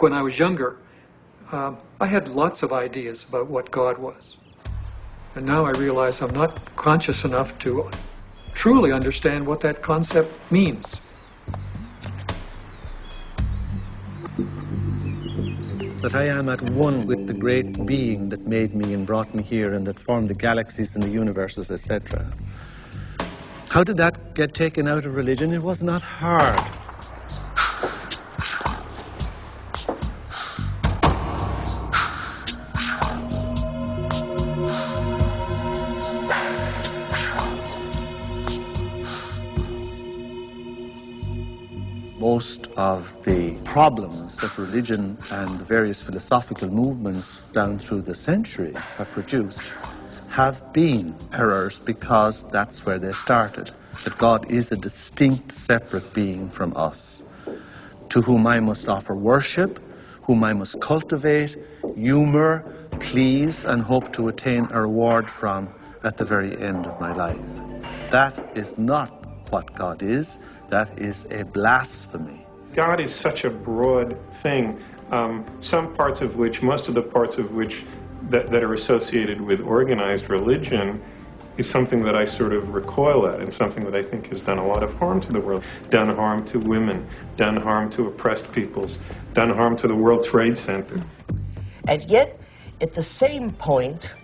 When I was younger, I had lots of ideas about what God was. And now I realize I'm not conscious enough to truly understand what that concept means. That I am at one with the great being that made me and brought me here and that formed the galaxies and the universes, etc. How did that get taken out of religion? It was not hard. Most of the problems that religion and the various philosophical movements down through the centuries have produced have been errors because that's where they started. That God is a distinct, separate being from us, to whom I must offer worship, whom I must cultivate, humour, please, and hope to attain a reward from at the very end of my life. That is not what God is. That is a blasphemy. God is such a broad thing, some parts of which, most of the parts of which that are associated with organized religion is something that I sort of recoil at and something that I think has done a lot of harm to the world. Done harm to women, done harm to oppressed peoples, done harm to the World Trade Center. And yet, at the same point,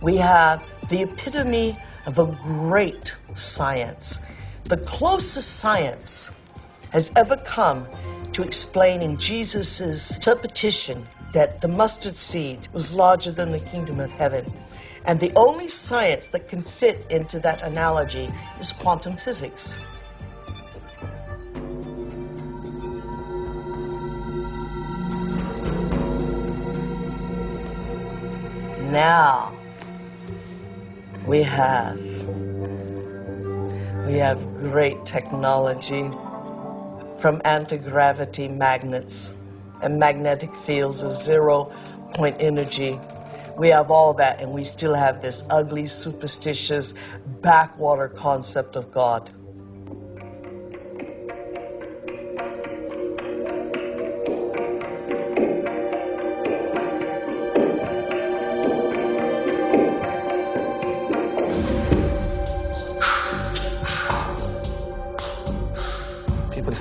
we have the epitome of a great science. The closest science has ever come to explaining Jesus' interpretation that the mustard seed was larger than the kingdom of heaven. And the only science that can fit into that analogy is quantum physics. Now, we have great technology, from anti-gravity magnets and magnetic fields of zero-point energy. We have all that, and we still have this ugly, superstitious, backwater concept of God.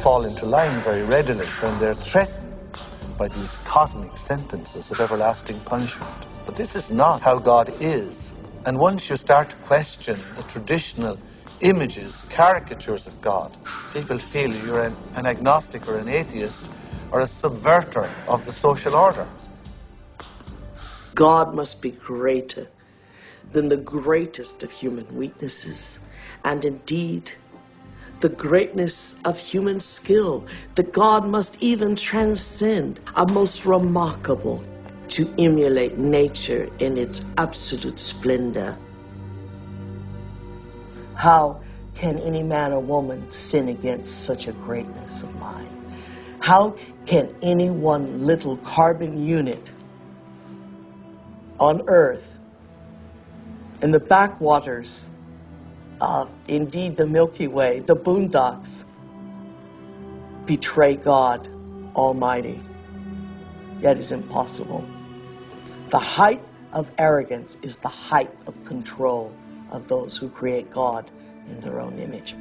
Fall into line very readily when they're threatened by these cosmic sentences of everlasting punishment. But this is not how God is. And once you start to question the traditional images, caricatures of God, people feel you're an agnostic or an atheist or a subverter of the social order. God must be greater than the greatest of human weaknesses, and indeed, the greatness of human skill, that God must even transcend, are most remarkable to emulate nature in its absolute splendor. How can any man or woman sin against such a greatness of mind? How can any one little carbon unit on Earth, in the backwaters of, indeed, the Milky Way, the boondocks, betray God Almighty? That is impossible. The height of arrogance is the height of control of those who create God in their own image.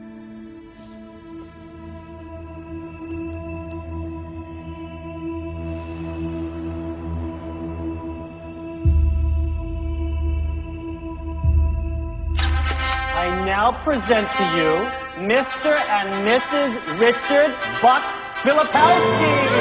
I now present to you Mr. and Mrs. Richard Buck Filipowski.